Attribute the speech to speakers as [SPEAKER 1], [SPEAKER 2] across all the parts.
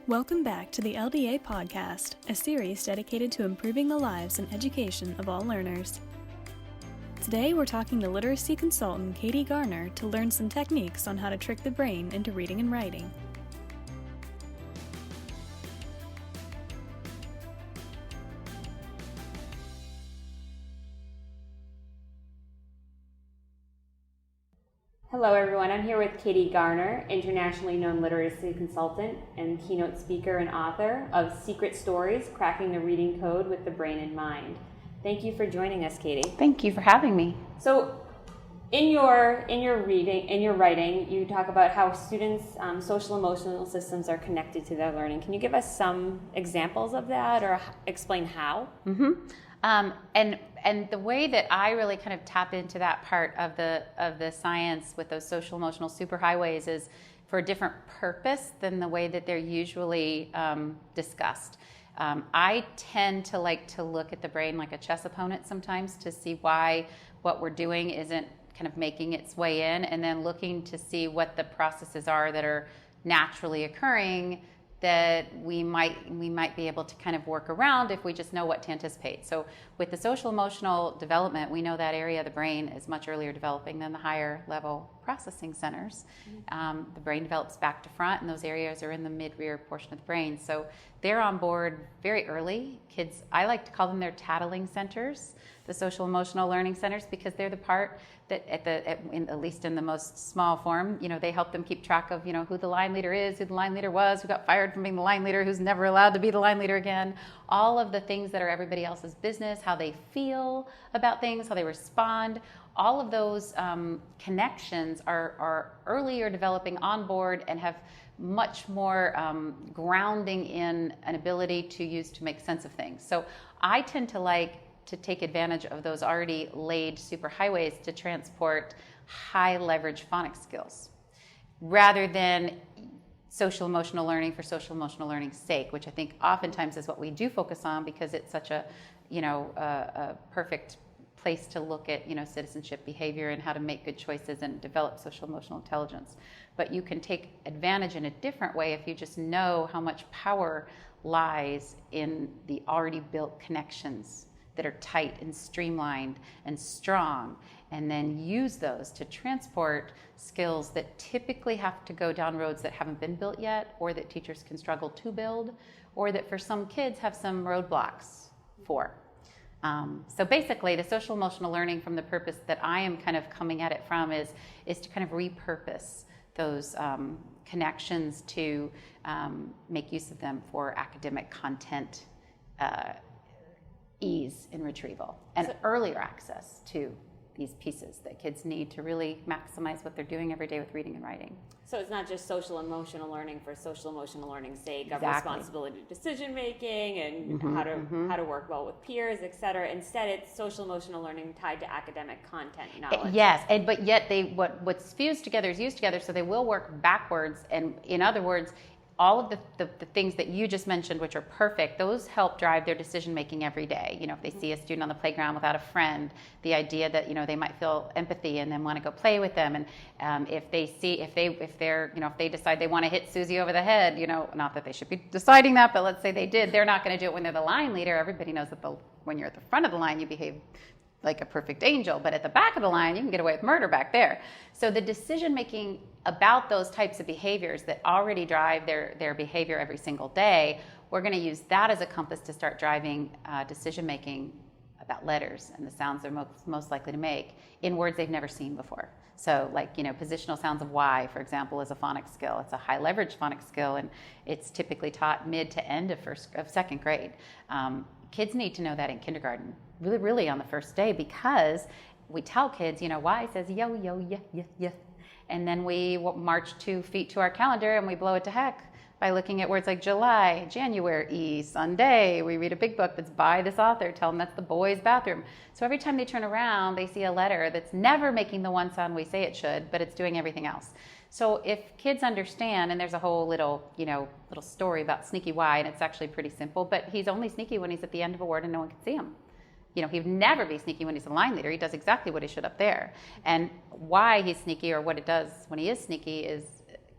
[SPEAKER 1] Welcome back to the LDA Podcast, a series dedicated to improving the lives and education of all learners. Today we're talking to literacy consultant Katie Garner to learn some techniques on how to trick the brain into reading and writing.
[SPEAKER 2] Hello everyone, I'm here with Katie Garner, internationally known literacy consultant and keynote speaker and author of Secret Stories, Cracking the Reading Code with the Brain in Mind. Thank you for joining us, Katie.
[SPEAKER 3] Thank you for having me.
[SPEAKER 2] So in your writing, you talk about how students' social emotional systems are connected to their learning. Can you give us some examples of that or explain how?
[SPEAKER 3] And the way that I really kind of tap into that part of the science with those social emotional superhighways is for a different purpose than the way that they're usually discussed. I tend to like to look at the brain like a chess opponent sometimes to see why what we're doing isn't kind of making its way in, and then looking to see what the processes are that are naturally occurring that we might be able to kind of work around if we just know what to anticipate. So with the social emotional development, we know that area of the brain is much earlier developing than the higher level processing centers. The brain develops back to front, and those areas are in the mid-rear portion of the brain. So they're on board very early. Kids, I like to call them their tattling centers, the social emotional learning centers, because they're the part that at least in the most small form, they help them keep track of, who the line leader is, who the line leader was, who got fired from being the line leader, who's never allowed to be the line leader again, all of the things that are everybody else's business, how they feel about things, how they respond. All of those connections are earlier developing on board and have much more grounding in an ability to use to make sense of things. So I tend to like to take advantage of those already laid superhighways to transport high leverage phonics skills rather than social emotional learning for social emotional learning's sake, which I think oftentimes is what we do focus on because it's such a perfect place to look at citizenship behavior and how to make good choices and develop social emotional intelligence. But you can take advantage in a different way if you just know how much power lies in the already built connections that are tight and streamlined and strong, and then use those to transport skills that typically have to go down roads that haven't been built yet, or that teachers can struggle to build, or that for some kids have some roadblocks for. So basically, the social emotional learning, from the purpose that I am kind of coming at it from, is to kind of repurpose those connections to make use of them for academic content ease in retrieval and earlier access to these pieces that kids need to really maximize what they're doing every day with reading and writing.
[SPEAKER 2] So it's not just social emotional learning for social emotional learning's sake of
[SPEAKER 3] Exactly.
[SPEAKER 2] responsibility decision making and how to work well with peers, etc. Instead, it's social emotional learning tied to academic content knowledge.
[SPEAKER 3] Yes, but yet what's fused together is used together, so they will work backwards. And in other words, all of the things that you just mentioned, which are perfect, those help drive their decision making every day. If they see a student on the playground without a friend, the idea that they might feel empathy and then want to go play with them, and if they decide they want to hit Susie over the head, not that they should be deciding that, but let's say they did, they're not going to do it when they're the line leader. Everybody knows that when you're at the front of the line, you behave like a perfect angel, but at the back of the line, you can get away with murder back there. So the decision making about those types of behaviors that already drive their behavior every single day, we're going to use that as a compass to start driving decision making about letters and the sounds they're most likely to make in words they've never seen before. So positional sounds of Y, for example, is a phonics skill. It's a high leverage phonics skill, and it's typically taught mid to end of second grade. Kids need to know that in kindergarten, really on the first day, because we tell kids, Y says yo, yo, yeah, yeah, yeah. And then we march 2 feet to our calendar and we blow it to heck by looking at words like July, January, Sunday. We read a big book that's by this author, tell them that's the boys' bathroom. So every time they turn around, they see a letter that's never making the one sound we say it should, but it's doing everything else. So if kids understand, and there's a whole little story about Sneaky Y, and it's actually pretty simple, but he's only sneaky when he's at the end of a word and no one can see him. He'd never be sneaky when he's a line leader. He does exactly what he should up there. And why he's sneaky, or what it does when he is sneaky, is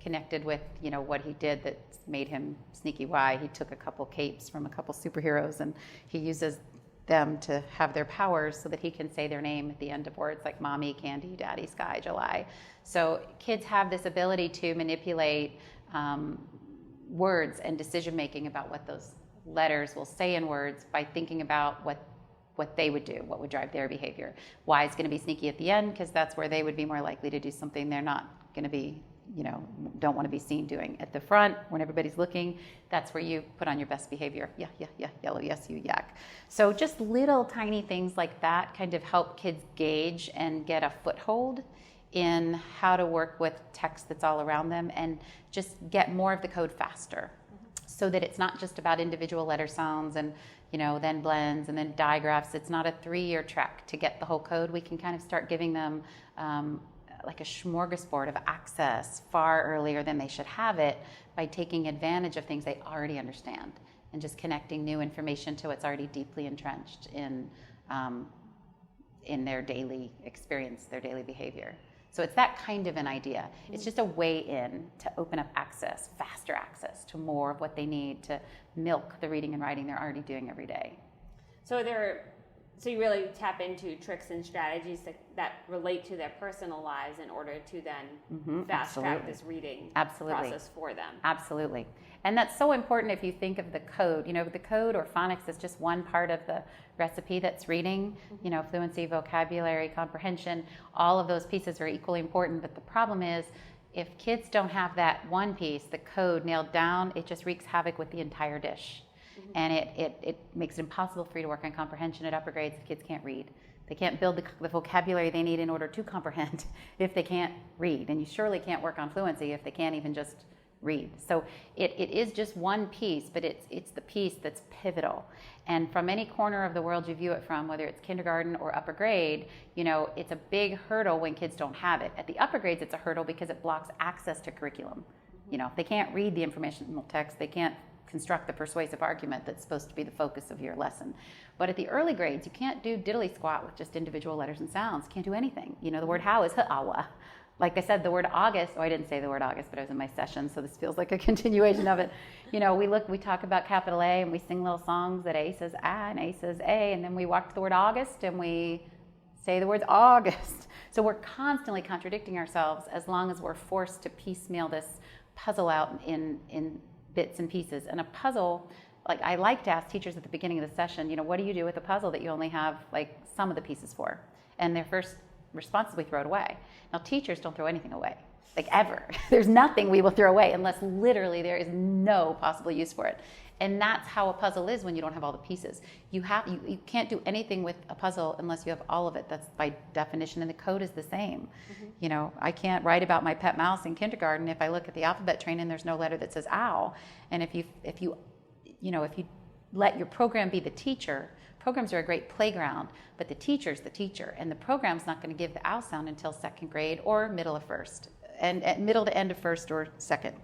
[SPEAKER 3] connected with, what he did that made him sneaky. Why he took a couple capes from a couple superheroes and he uses them to have their powers so that he can say their name at the end of words like mommy, candy, daddy, sky, July. So kids have this ability to manipulate words and decision making about what those letters will say in words by thinking about what they would do, what would drive their behavior. Why is going to be sneaky at the end, because that's where they would be more likely to do something they're not going to be, don't want to be seen doing. At the front, when everybody's looking, that's where you put on your best behavior. Yeah, yellow, yes, you yak. So just little tiny things like that kind of help kids gauge and get a foothold in how to work with text that's all around them and just get more of the code faster, so that it's not just about individual letter sounds and then blends and then digraphs. It's not a 3-year trek to get the whole code. We can kind of start giving them like a smorgasbord of access far earlier than they should have it by taking advantage of things they already understand and just connecting new information to what's already deeply entrenched in their daily experience, their daily behavior. So it's that kind of an idea. It's just a way in to open up access, faster access to more of what they need to milk the reading and writing they're already doing every day.
[SPEAKER 2] So you really tap into tricks and strategies that relate to their personal lives in order to then fast track this reading process for them.
[SPEAKER 3] Absolutely. And that's so important if you think of the code. The code or phonics is just one part of the recipe that's reading. Fluency, vocabulary, comprehension, all of those pieces are equally important. But the problem is, if kids don't have that one piece, the code nailed down, it just wreaks havoc with the entire dish. And it makes it impossible for you to work on comprehension at upper grades if kids can't read. They can't build the vocabulary they need in order to comprehend if they can't read. And you surely can't work on fluency if they can't even just read. So it is just one piece, but it's the piece that's pivotal. And from any corner of the world you view it from, whether it's kindergarten or upper grade, it's a big hurdle when kids don't have it. At the upper grades, it's a hurdle because it blocks access to curriculum. If they can't read the informational text, they can't construct the persuasive argument that's supposed to be the focus of your lesson. But at the early grades, you can't do diddly squat with just individual letters and sounds. You can't do anything. The word how is ha'awa. Like I said, the word August, I didn't say the word August, but I was in my session, so this feels like a continuation of it. We talk about capital A and we sing little songs that A says A and A says A, and then we walk to the word August and we say the words August. So we're constantly contradicting ourselves as long as we're forced to piecemeal this puzzle out in bits and pieces. And a puzzle, like I like to ask teachers at the beginning of the session, what do you do with a puzzle that you only have like some of the pieces for? And their first response is we throw it away. Now teachers don't throw anything away, like ever. There's nothing we will throw away unless literally there is no possible use for it. And that's how a puzzle is when you don't have all the pieces. You can't do anything with a puzzle unless you have all of it. That's by definition, and the code is the same. I can't write about my pet mouse in kindergarten if I look at the alphabet train and there's no letter that says ow. And if you let your program be the teacher, programs are a great playground, but the teacher's the teacher, and the program's not going to give the ow sound until second grade or middle of first, and at middle to end of first or second.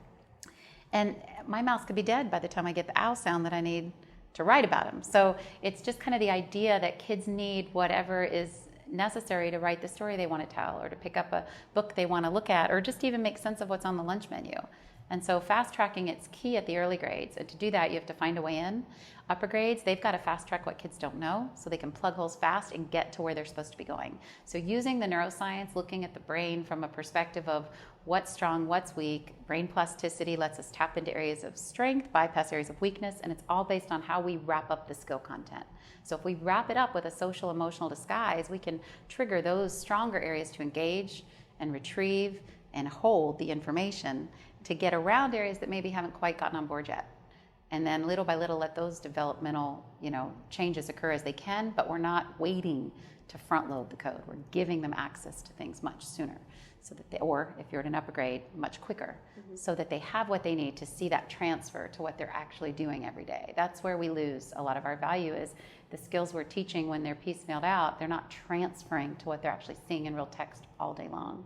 [SPEAKER 3] And my mouse could be dead by the time I get the ow sound that I need to write about him. So it's just kind of the idea that kids need whatever is necessary to write the story they want to tell, or to pick up a book they want to look at, or just even make sense of what's on the lunch menu. And so fast tracking, it's key at the early grades. And to do that, you have to find a way in. Upper grades, they've got to fast track what kids don't know so they can plug holes fast and get to where they're supposed to be going. So using the neuroscience, looking at the brain from a perspective of what's strong, what's weak. Brain plasticity lets us tap into areas of strength, bypass areas of weakness, and it's all based on how we wrap up the skill content. So if we wrap it up with a social emotional disguise, we can trigger those stronger areas to engage and retrieve and hold the information to get around areas that maybe haven't quite gotten on board yet. And then little by little let those developmental, changes occur as they can, but we're not waiting to front load the code. We're giving them access to things much sooner, so that or if you're at an upper grade, much quicker, so that they have what they need to see that transfer to what they're actually doing every day. That's where we lose a lot of our value, is the skills we're teaching when they're piecemealed out, they're not transferring to what they're actually seeing in real text all day long.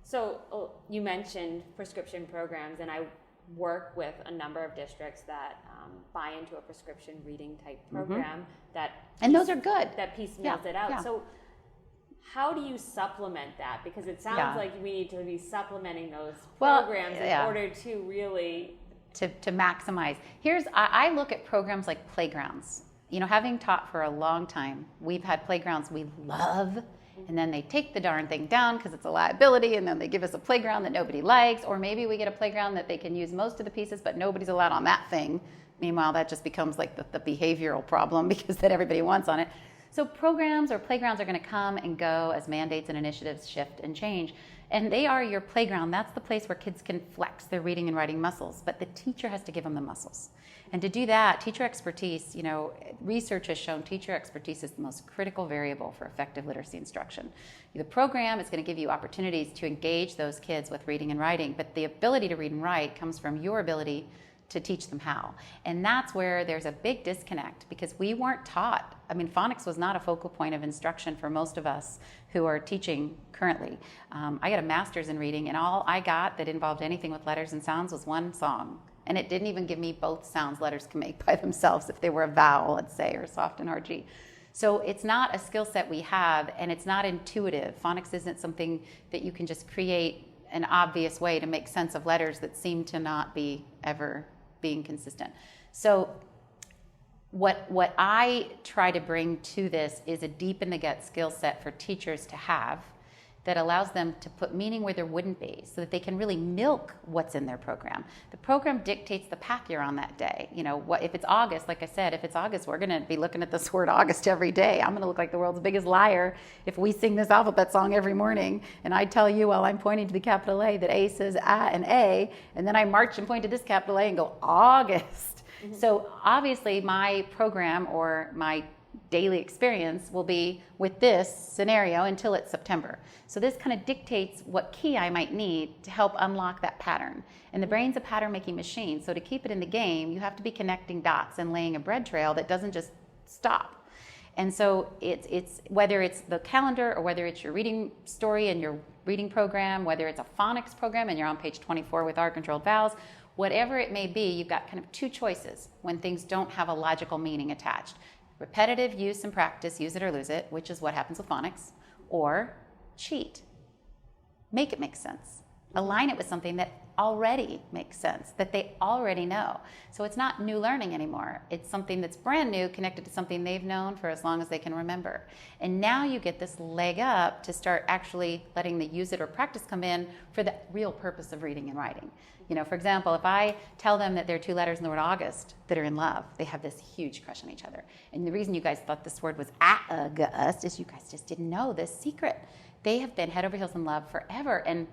[SPEAKER 2] So you mentioned prescription programs, and I work with a number of districts that buy into a prescription reading type program and those are good. That piecemeals it out. So how do you supplement that? Because it sounds like we need to be supplementing those
[SPEAKER 3] Well,
[SPEAKER 2] programs in order to really
[SPEAKER 3] to maximize. I look at programs like playgrounds. You know, having taught for a long time, we've had playgrounds we love, and then they take the darn thing down because it's a liability, and then they give us a playground that nobody likes, or maybe we get a playground that they can use most of the pieces, but nobody's allowed on that thing. Meanwhile, that just becomes like the behavioral problem because that everybody wants on it. So programs or playgrounds are going to come and go as mandates and initiatives shift and change. And they are your playground. That's the place where kids can flex their reading and writing muscles. But the teacher has to give them the muscles. And to do that, teacher expertise, you know, research has shown teacher expertise is the most critical variable for effective literacy instruction. The program is going to give you opportunities to engage those kids with reading and writing. But the ability to read and write comes from your ability to teach them how. And that's where there's a big disconnect because we weren't taught. I mean, phonics was not a focal point of instruction for most of us who are teaching currently. I got a master's in reading, and all I got that involved anything with letters and sounds was one song. And it didn't even give me both sounds letters can make by themselves if they were a vowel, let's say, or soft and hard G. So it's not a skill set we have, and it's not intuitive. Phonics isn't something that you can just create an obvious way to make sense of letters that seem to not be ever being consistent. So what I try to bring to this is a deep in the gut skill set for teachers to have that allows them to put meaning where there wouldn't be so that they can really milk what's in their program. The program dictates the path you're on that day. You know, what if it's August, like I said, if it's August, we're going to be looking at this word August every day. I'm going to look like the world's biggest liar if we sing this alphabet song every morning and I tell you while I'm pointing to the capital A that A says and A, and then I march and point to this capital A and go August. Mm-hmm. So obviously my program or my daily experience will be with this scenario until it's September. So this kind of dictates what key I might need to help unlock that pattern. And the brain's a pattern-making machine, so to keep it in the game, you have to be connecting dots and laying a bread trail that doesn't just stop. And so it's whether it's the calendar or whether it's your reading story and your reading program, whether it's a phonics program and you're on page 24 with R-controlled vowels, whatever it may be, you've got kind of two choices when things don't have a logical meaning attached. Repetitive use and practice, use it or lose it, which is what happens with phonics, or cheat. Make it make sense. Align it with something that already makes sense, that they already know. So it's not new learning anymore. It's something that's brand new, connected to something they've known for as long as they can remember. And now you get this leg up to start actually letting the use it or practice come in for the real purpose of reading and writing. You know, for example, if I tell them that there are two letters in the word August that are in love, they have this huge crush on each other. And the reason you guys thought this word was August is you guys just didn't know this secret. They have been head over heels in love forever. And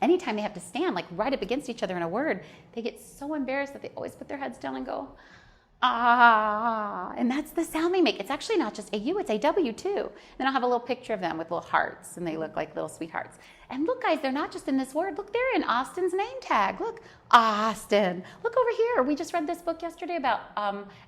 [SPEAKER 3] anytime they have to stand like right up against each other in a word, they get so embarrassed that they always put their heads down and go, ah, and that's the sound they make. It's actually not just AU, it's AW too. Then I'll have a little picture of them with little hearts, and they look like little sweethearts. And look, guys, they're not just in this word. Look, they're in Austin's name tag. Look, Austin. Look over here. We just read this book yesterday about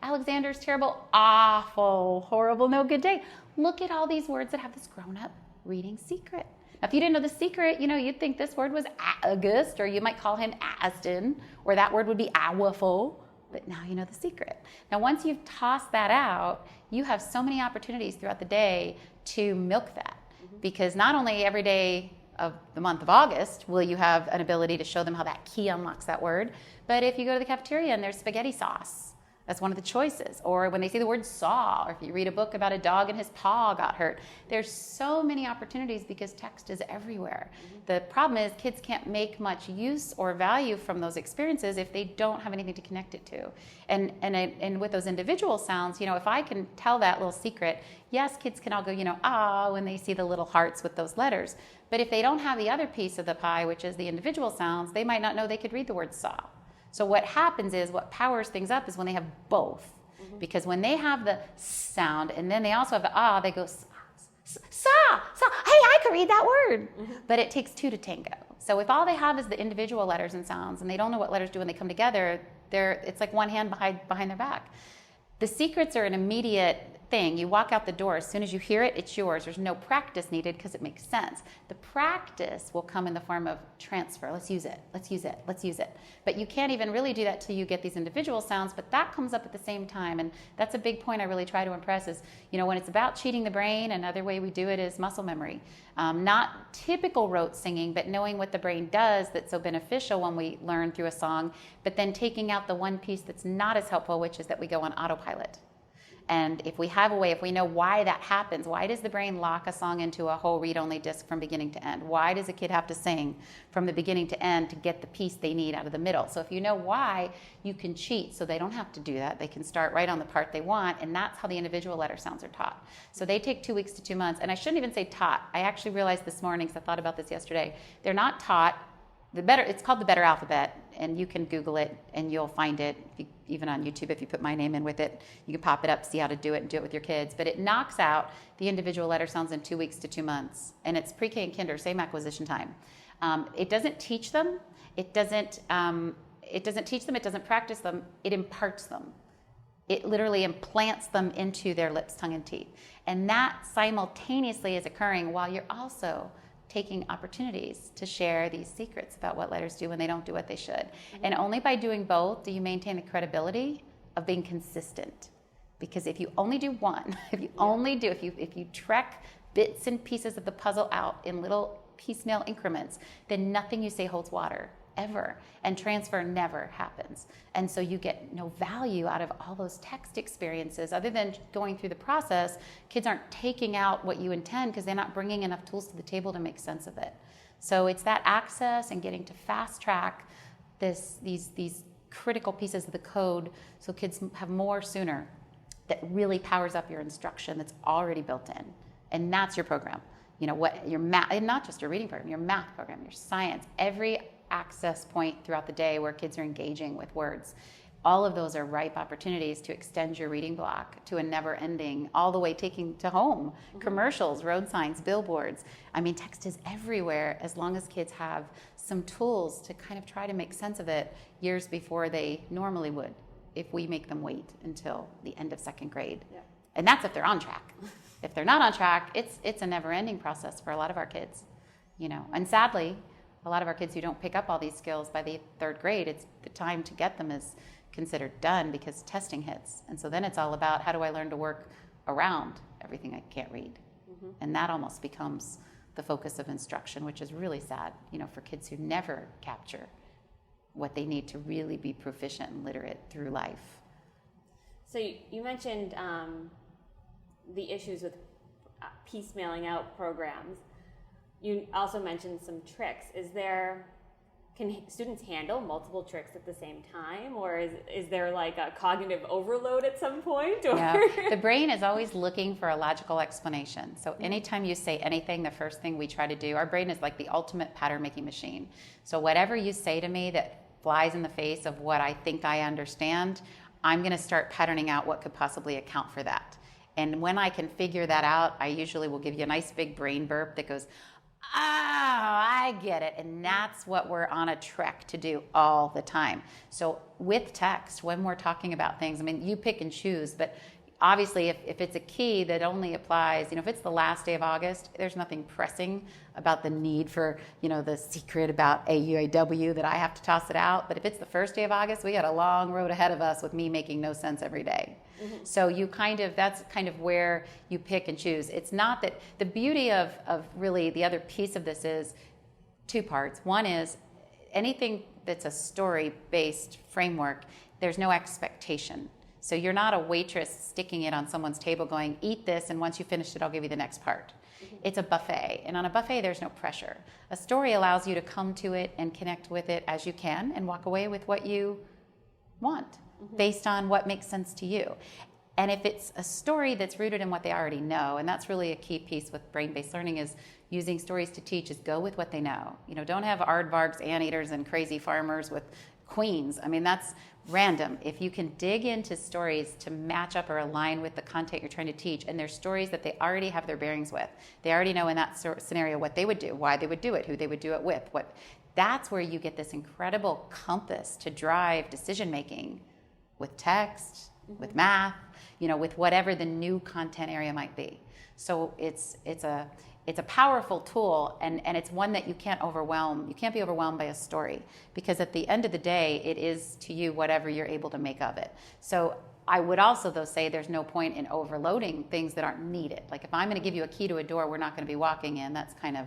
[SPEAKER 3] Alexander's terrible, awful, horrible, no good day. Look at all these words that have this grown-up reading secret. Now, if you didn't know the secret, you know, you'd think this word was August, or you might call him Aston, or that word would be awful. But now you know the secret. Now, once you've tossed that out, you have so many opportunities throughout the day to milk that. Mm-hmm. Because not only every day of the month of August will you have an ability to show them how that key unlocks that word, but if you go to the cafeteria and there's spaghetti sauce, that's one of the choices. Or when they see the word saw, or if you read a book about a dog and his paw got hurt. There's so many opportunities because text is everywhere. Mm-hmm. The problem is kids can't make much use or value from those experiences if they don't have anything to connect it to. And with those individual sounds, you know, if I can tell that little secret, yes, kids can all go, you know, ah, when they see the little hearts with those letters. But if they don't have the other piece of the pie, which is the individual sounds, they might not know they could read the word saw. So what happens is, what powers things up is when they have both. Mm-hmm. Because when they have the sound and then they also have the ah, they go saw. Hey, I could read that word. Mm-hmm. But it takes two to tango. So if all they have is the individual letters and sounds and they don't know what letters do when they come together, it's like one hand behind their back. The secrets are an immediate thing. You walk out the door, as soon as you hear it, it's yours. There's no practice needed because it makes sense. The practice will come in the form of transfer. Let's use it, let's use it, let's use it. But you can't even really do that till you get these individual sounds, but that comes up at the same time. And that's a big point I really try to impress is, when it's about cheating the brain, another way we do it is muscle memory. Not typical rote singing, but knowing what the brain does that's so beneficial when we learn through a song, but then taking out the one piece that's not as helpful, which is that we go on autopilot. And if we have a way, if we know why that happens, why does the brain lock a song into a whole read-only disc from beginning to end? Why does a kid have to sing from the beginning to end to get the piece they need out of the middle? So if you know why, you can cheat so they don't have to do that. They can start right on the part they want, and that's how the individual letter sounds are taught. So they take 2 weeks to 2 months, and I shouldn't even say taught. I actually realized this morning, because I thought about this yesterday, they're not taught. It's called the Better Alphabet, and you can Google it and you'll find it. Even on YouTube, if you put my name in with it, you can pop it up, see how to do it, and do it with your kids. But it knocks out the individual letter sounds in 2 weeks to 2 months, and it's pre-K and kinder, same acquisition time. It doesn't teach them. It doesn't teach them. It doesn't practice them. It imparts them. It literally implants them into their lips, tongue, and teeth, and that simultaneously is occurring while you're also taking opportunities to share these secrets about what letters do when they don't do what they should. Mm-hmm. And only by doing both do you maintain the credibility of being consistent. Because if you only do one, if you trek bits and pieces of the puzzle out in little piecemeal increments, then nothing you say holds water, ever. And transfer never happens. And so you get no value out of all those text experiences. Other than going through the process, kids aren't taking out what you intend because they're not bringing enough tools to the table to make sense of it. So it's that access and getting to fast track these critical pieces of the code so kids have more sooner that really powers up your instruction that's already built in. And that's your program. What your math, and not just your reading program, your math program, your science, every access point throughout the day where kids are engaging with words. All of those are ripe opportunities to extend your reading block to a never-ending, all the way taking to home. Mm-hmm. Commercials, road signs, billboards. Text is everywhere as long as kids have some tools to kind of try to make sense of it years before they normally would if we make them wait until the end of second grade. Yeah. And that's if they're on track. If they're not on track, it's a never-ending process for a lot of our kids. And sadly, a lot of our kids who don't pick up all these skills by the third grade, it's the time to get them is considered done because testing hits. And so then it's all about how do I learn to work around everything I can't read. Mm-hmm. And that almost becomes the focus of instruction, which is really sad, for kids who never capture what they need to really be proficient and literate through life.
[SPEAKER 2] So you mentioned the issues with piecemealing out programs. You also mentioned some tricks. Can students handle multiple tricks at the same time, or is there like a cognitive overload at some point? Or?
[SPEAKER 3] Yeah. The brain is always looking for a logical explanation. So anytime you say anything, the first thing we try to do, our brain is like the ultimate pattern-making machine. So whatever you say to me that flies in the face of what I think I understand, I'm going to start patterning out what could possibly account for that. And when I can figure that out, I usually will give you a nice big brain burp that goes, oh, I get it. And that's what we're on a trek to do all the time. So with text, when we're talking about things, you pick and choose, but obviously if it's a key that only applies, if it's the last day of August, there's nothing pressing about the need for, the secret about AUAW that I have to toss it out. But if it's the first day of August, we got a long road ahead of us with me making no sense every day. Mm-hmm. So that's kind of where you pick and choose. It's not that the beauty of really the other piece of this is two parts. One is anything that's a story-based framework, there's no expectation. So you're not a waitress sticking it on someone's table going, eat this, and once you finish it, I'll give you the next part. Mm-hmm. It's a buffet, and on a buffet, there's no pressure. A story allows you to come to it and connect with it as you can and walk away with what you want, mm-hmm. based on what makes sense to you. And if it's a story that's rooted in what they already know, and that's really a key piece with brain-based learning is using stories to teach is go with what they know. Don't have aardvarks, anteaters, and crazy farmers with queens. That's random. If you can dig into stories to match up or align with the content you're trying to teach, and there's stories that they already have their bearings with, they already know in that scenario what they would do, why they would do it, who they would do it with, that's where you get this incredible compass to drive decision making with text, with math, with whatever the new content area might be. So it's a powerful tool, and it's one that you can't overwhelm. You can't be overwhelmed by a story, because at the end of the day, it is to you whatever you're able to make of it. So I would also, though, say there's no point in overloading things that aren't needed. Like if I'm going to give you a key to a door we're not going to be walking in, that's kind of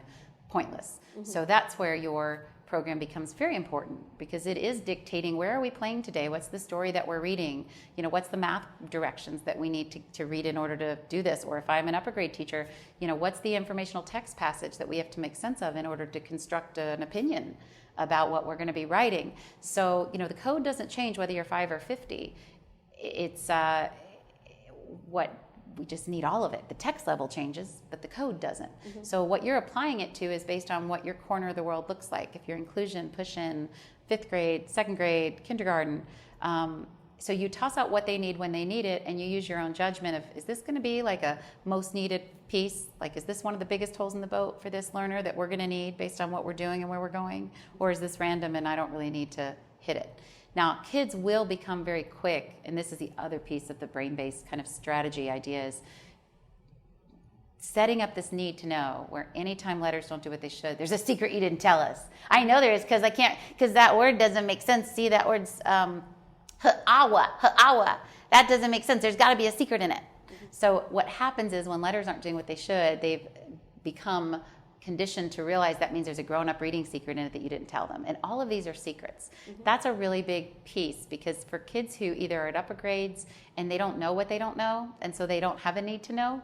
[SPEAKER 3] pointless. So that's where your program becomes very important, because it is dictating, where are we playing today? What's the story that we're reading? What's the math directions that we need to read in order to do this? Or if I'm an upper grade teacher, what's the informational text passage that we have to make sense of in order to construct an opinion about what we're going to be writing? So, the code doesn't change whether you're 5 or 50. It's what we just need all of it. The text level changes, but the code doesn't. So what you're applying it to is based on what your corner of the world looks like. If you're inclusion, push in, 5th grade, 2nd grade, kindergarten. So you toss out what they need when they need it, and you use your own judgment of, is this going to be like a most needed piece? Like, is this one of the biggest holes in the boat for this learner that we're going to need based on what we're doing and where we're going? Or is this random and I don't really need to hit it? Now, kids will become very quick, and this is the other piece of the brain-based kind of strategy idea, is setting up this need to know, where anytime letters don't do what they should, there's a secret you didn't tell us. I know there is, because that word doesn't make sense. See, that word's ha'awa. That doesn't make sense. There's got to be a secret in it. So what happens is, when letters aren't doing what they should, they've become conditioned to realize that means there's a grown-up reading secret in it that you didn't tell them. And all of these are secrets. That's a really big piece, because for kids who either are at upper grades and they don't know what they don't know, and so they don't have a need to know,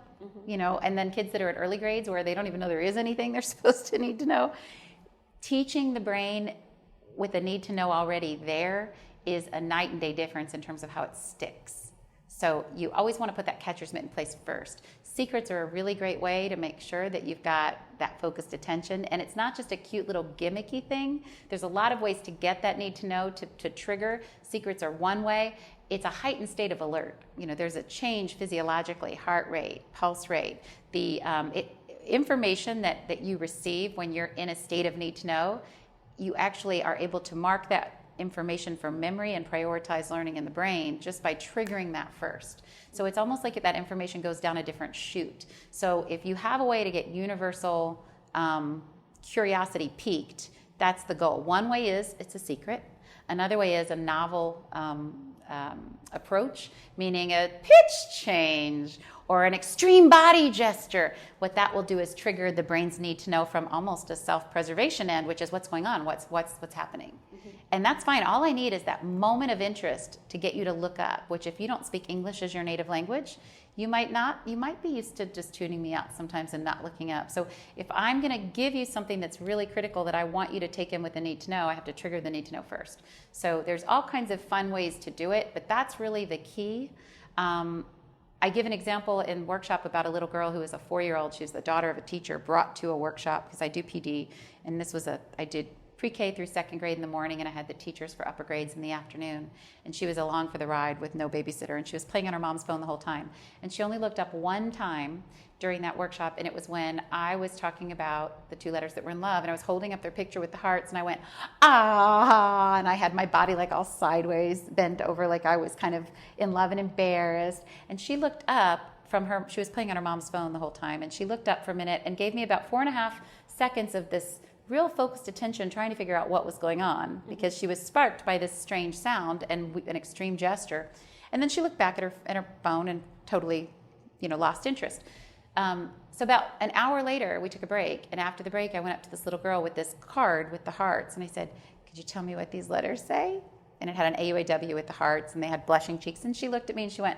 [SPEAKER 3] and then kids that are at early grades where they don't even know there is anything they're supposed to need to know, teaching the brain with a need to know already there is a night and day difference in terms of how it sticks. So you always want to put that catcher's mitt in place first. Secrets are a really great way to make sure that you've got that focused attention. And it's not just a cute little gimmicky thing. There's a lot of ways to get that need to know to trigger. Secrets are one way. It's a heightened state of alert. There's a change physiologically, heart rate, pulse rate. The information that you receive when you're in a state of need to know, you actually are able to mark that information for memory and prioritize learning in the brain just by triggering that first. So it's almost like that information goes down a different chute. So if you have a way to get universal curiosity piqued, that's the goal. One way is it's a secret. Another way is a novel approach, meaning a pitch change or an extreme body gesture. What that will do is trigger the brain's need to know from almost a self-preservation end, which is what's going on, what's happening. And that's fine. All I need is that moment of interest to get you to look up, which if you don't speak English as your native language, you might be used to just tuning me out sometimes and not looking up. So if I'm going to give you something that's really critical that I want you to take in with the need to know, I have to trigger the need to know first. So there's all kinds of fun ways to do it, but that's really the key. I give an example in workshop about a little girl who was a 4-year-old. She was the daughter of a teacher brought to a workshop, because I do PD, and I did pre-K through 2nd grade in the morning, and I had the teachers for upper grades in the afternoon. And she was along for the ride with no babysitter, and she was playing on her mom's phone the whole time. And she only looked up one time during that workshop, and it was when I was talking about the 2 letters that were in love, and I was holding up their picture with the hearts, and I went, ah, and I had my body like all sideways, bent over like I was kind of in love and embarrassed. And she looked up she was playing on her mom's phone the whole time, and she looked up for a minute and gave me about 4.5 seconds of this real focused attention trying to figure out what was going on, because she was sparked by this strange sound and an extreme gesture. And then she looked back at her phone and totally, lost interest. So about an hour later, we took a break. And after the break, I went up to this little girl with this card with the hearts. And I said, could you tell me what these letters say? And it had an AUAW with the hearts, and they had blushing cheeks. And she looked at me and she went,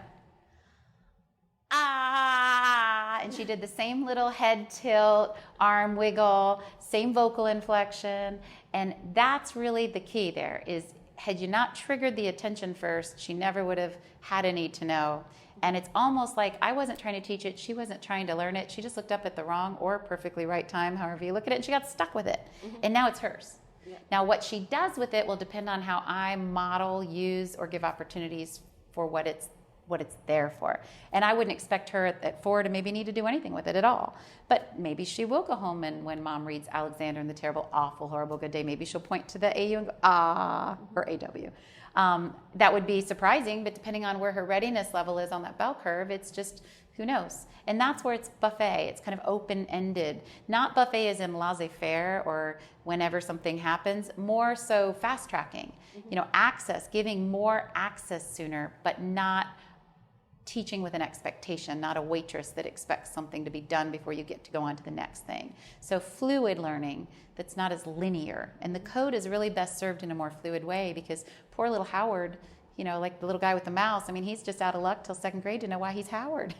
[SPEAKER 3] ah, and she did the same little head tilt, arm wiggle, same vocal inflection. And that's really the key there, is had you not triggered the attention first, she never would have had a need to know. And it's almost like I wasn't trying to teach it, she wasn't trying to learn it, she just looked up at the wrong or perfectly right time, however you look at it, and she got stuck with it. And now it's hers. Yeah. Now what she does with it will depend on how I model, use, or give opportunities for what it's there for. And I wouldn't expect her at 4 to maybe need to do anything with it at all. But maybe she will go home, and when mom reads Alexander and the Terrible, Awful, Horrible, Good Day, maybe she'll point to the AU and go, ah, or AW. That would be surprising, but depending on where her readiness level is on that bell curve, it's just, who knows? And that's where it's buffet. It's kind of open-ended. Not buffet as in laissez-faire or whenever something happens, more so fast-tracking. Access, giving more access sooner, but not teaching with an expectation, not a waitress that expects something to be done before you get to go on to the next thing. So fluid learning that's not as linear. And the code is really best served in a more fluid way, because poor little Howard, like the little guy with the mouse, he's just out of luck till second grade to know why he's Howard,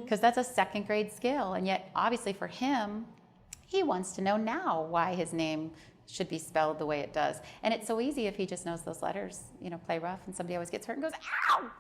[SPEAKER 3] because that's a second grade skill. And yet, obviously for him, he wants to know now why his name should be spelled the way it does. And it's so easy if he just knows those letters, play rough, and somebody always gets hurt and goes, ow!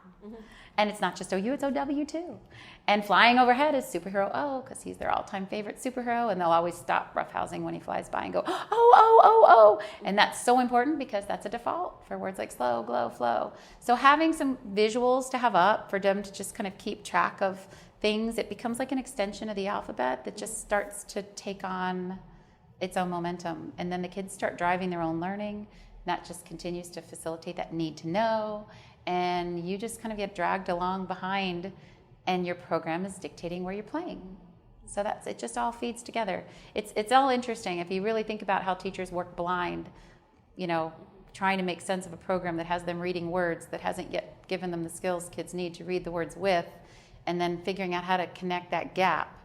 [SPEAKER 3] And it's not just OU, it's OW too. And flying overhead is superhero O, because he's their all-time favorite superhero, and they'll always stop roughhousing when he flies by and go, oh. And that's so important, because that's a default for words like slow, glow, flow. So having some visuals to have up for them to just kind of keep track of things, it becomes like an extension of the alphabet that just starts to take on its own momentum. And then the kids start driving their own learning. That just continues to facilitate that need to know. And you just kind of get dragged along behind, and your program is dictating where you're playing. So it just all feeds together. It's all interesting. If you really think about how teachers work blind, trying to make sense of a program that has them reading words that hasn't yet given them the skills kids need to read the words with, and then figuring out how to connect that gap,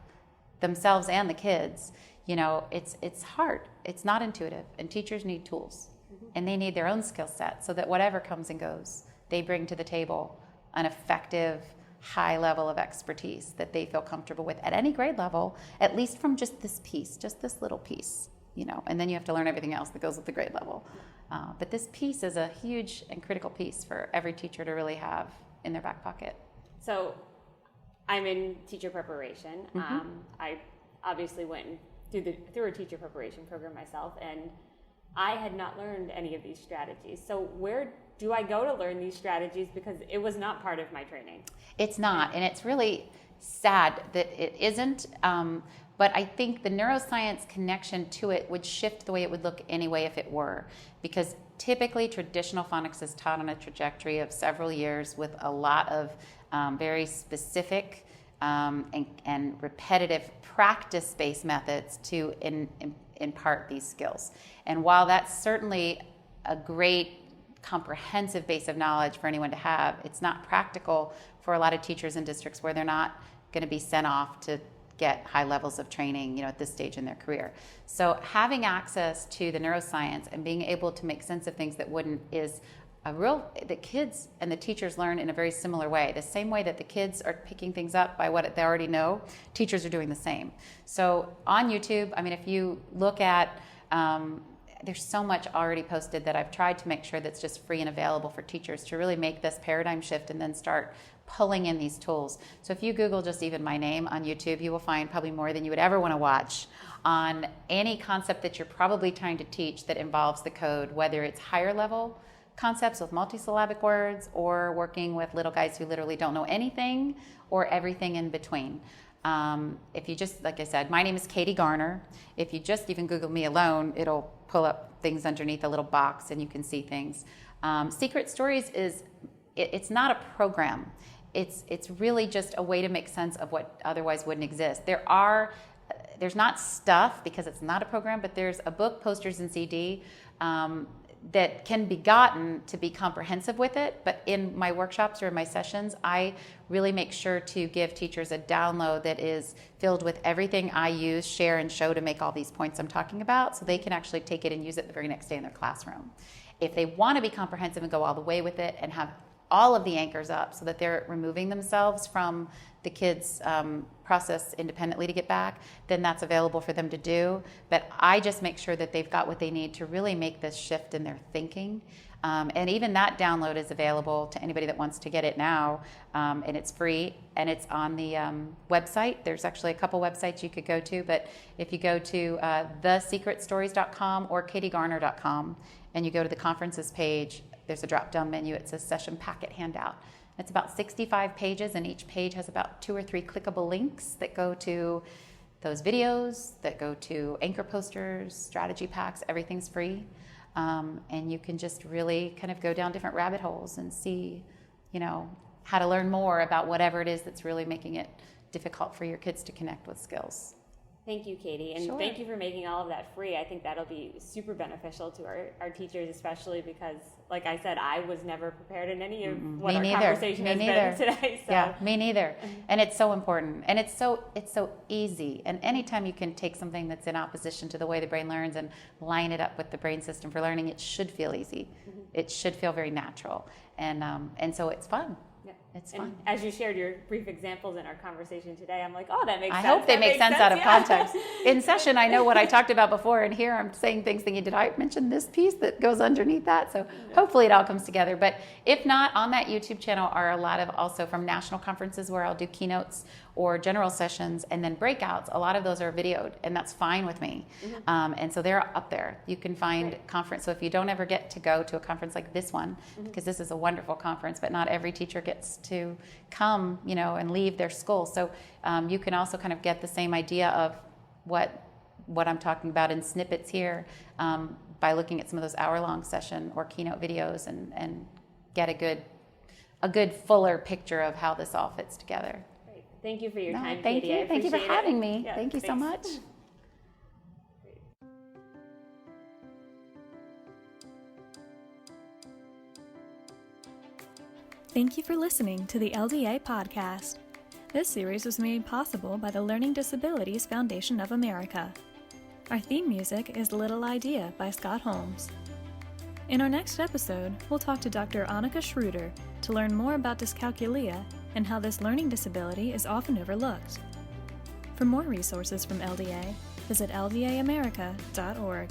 [SPEAKER 3] themselves and the kids. It's hard. It's not intuitive, and teachers need tools, and they need their own skill set, so that whatever comes and goes, they bring to the table an effective, high level of expertise that they feel comfortable with at any grade level, at least from just this piece, just this little piece, and then you have to learn everything else that goes with the grade level. But this piece is a huge and critical piece for every teacher to really have in their back pocket.
[SPEAKER 2] So I'm in teacher preparation. I obviously went through a teacher preparation program myself, and I had not learned any of these strategies. So where do I go to learn these strategies? Because it was not part of my training.
[SPEAKER 3] It's not, and it's really sad that it isn't. But I think the neuroscience connection to it would shift the way it would look anyway if it were. Because typically traditional phonics is taught on a trajectory of several years with a lot of very specific and repetitive practice-based methods to impart these skills. And while that's certainly a great comprehensive base of knowledge for anyone to have, it's not practical for a lot of teachers in districts where they're not going to be sent off to get high levels of training, at this stage in their career. So having access to the neuroscience and being able to make sense of things that wouldn't is the kids and the teachers learn in a very similar way. The same way that the kids are picking things up by what they already know, teachers are doing the same. So on YouTube, if you look at, there's so much already posted that I've tried to make sure that's just free and available for teachers to really make this paradigm shift and then start pulling in these tools. So if you Google just even my name on YouTube, you will find probably more than you would ever want to watch on any concept that you're probably trying to teach that involves the code, whether it's higher level concepts with multisyllabic words or working with little guys who literally don't know anything or everything in between. If you just, like I said, my name is Katie Garner. If you just even Google me alone, it'll pull up things underneath a little box and you can see things. Secret Stories it's not a program. It's really just a way to make sense of what otherwise wouldn't exist. There's not stuff because it's not a program, but there's a book, posters, and CD that can be gotten to be comprehensive with it. But in my workshops or in my sessions, I really make sure to give teachers a download that is filled with everything I use, share, and show to make all these points I'm talking about, so they can actually take it and use it the very next day in their classroom. If they want to be comprehensive and go all the way with it and have all of the anchors up so that they're removing themselves from the kids' process independently to get back, then that's available for them to do. But I just make sure that they've got what they need to really make this shift in their thinking. And even that download is available to anybody that wants to get it now. And it's free, and it's on the website. There's actually a couple websites you could go to, but if you go to thesecretstories.com or katiegarner.com and you go to the conferences page, there's a drop-down menu. It says Session Packet Handout. It's about 65 pages, and each page has about 2 or 3 clickable links that go to those videos, that go to anchor posters, strategy packs. Everything's free. And you can just really kind of go down different rabbit holes and see, how to learn more about whatever it is that's really making it difficult for your kids to connect with skills.
[SPEAKER 2] Thank you, Katie, and thank you for making all of that free. I think that'll be super beneficial to our teachers, especially because, like I said, I was never prepared in any of what our conversation has been today. So.
[SPEAKER 3] Yeah, me neither. And it's so important, and it's so easy. And anytime you can take something that's in opposition to the way the brain learns and line it up with the brain system for learning, it should feel easy. Mm-hmm. It should feel very natural, and so it's fun.
[SPEAKER 2] Yeah.
[SPEAKER 3] It's fun.
[SPEAKER 2] And as you shared your brief examples in our conversation today, I'm like, oh, that makes sense.
[SPEAKER 3] I hope they make sense out of context. In session, I know what I talked about before, and here I'm saying things thinking, did I mention this piece that goes underneath that? So hopefully it all comes together. But if not, on that YouTube channel are a lot of also from national conferences where I'll do keynotes or general sessions and then breakouts. A lot of those are videoed, and that's fine with me. Mm-hmm. And so they're up there. You can find conference. So if you don't ever get to go to a conference like this one, because this is a wonderful conference, but not every teacher gets to come, and leave their school. So you can also kind of get the same idea of what I'm talking about in snippets here by looking at some of those hour-long session or keynote videos and get a good fuller picture of how this all fits together.
[SPEAKER 2] Great. Thank you for your time,
[SPEAKER 3] thank
[SPEAKER 2] Katie.
[SPEAKER 3] you. Thank you for having
[SPEAKER 2] it.
[SPEAKER 3] me.
[SPEAKER 2] Yeah,
[SPEAKER 3] thank you so much.
[SPEAKER 1] Thank you for listening to the LDA podcast. This series was made possible by the Learning Disabilities Foundation of America. Our theme music is Little Idea by Scott Holmes. In our next episode, we'll talk to Dr. Annika Schroeder to learn more about dyscalculia and how this learning disability is often overlooked. For more resources from LDA, visit ldaamerica.org.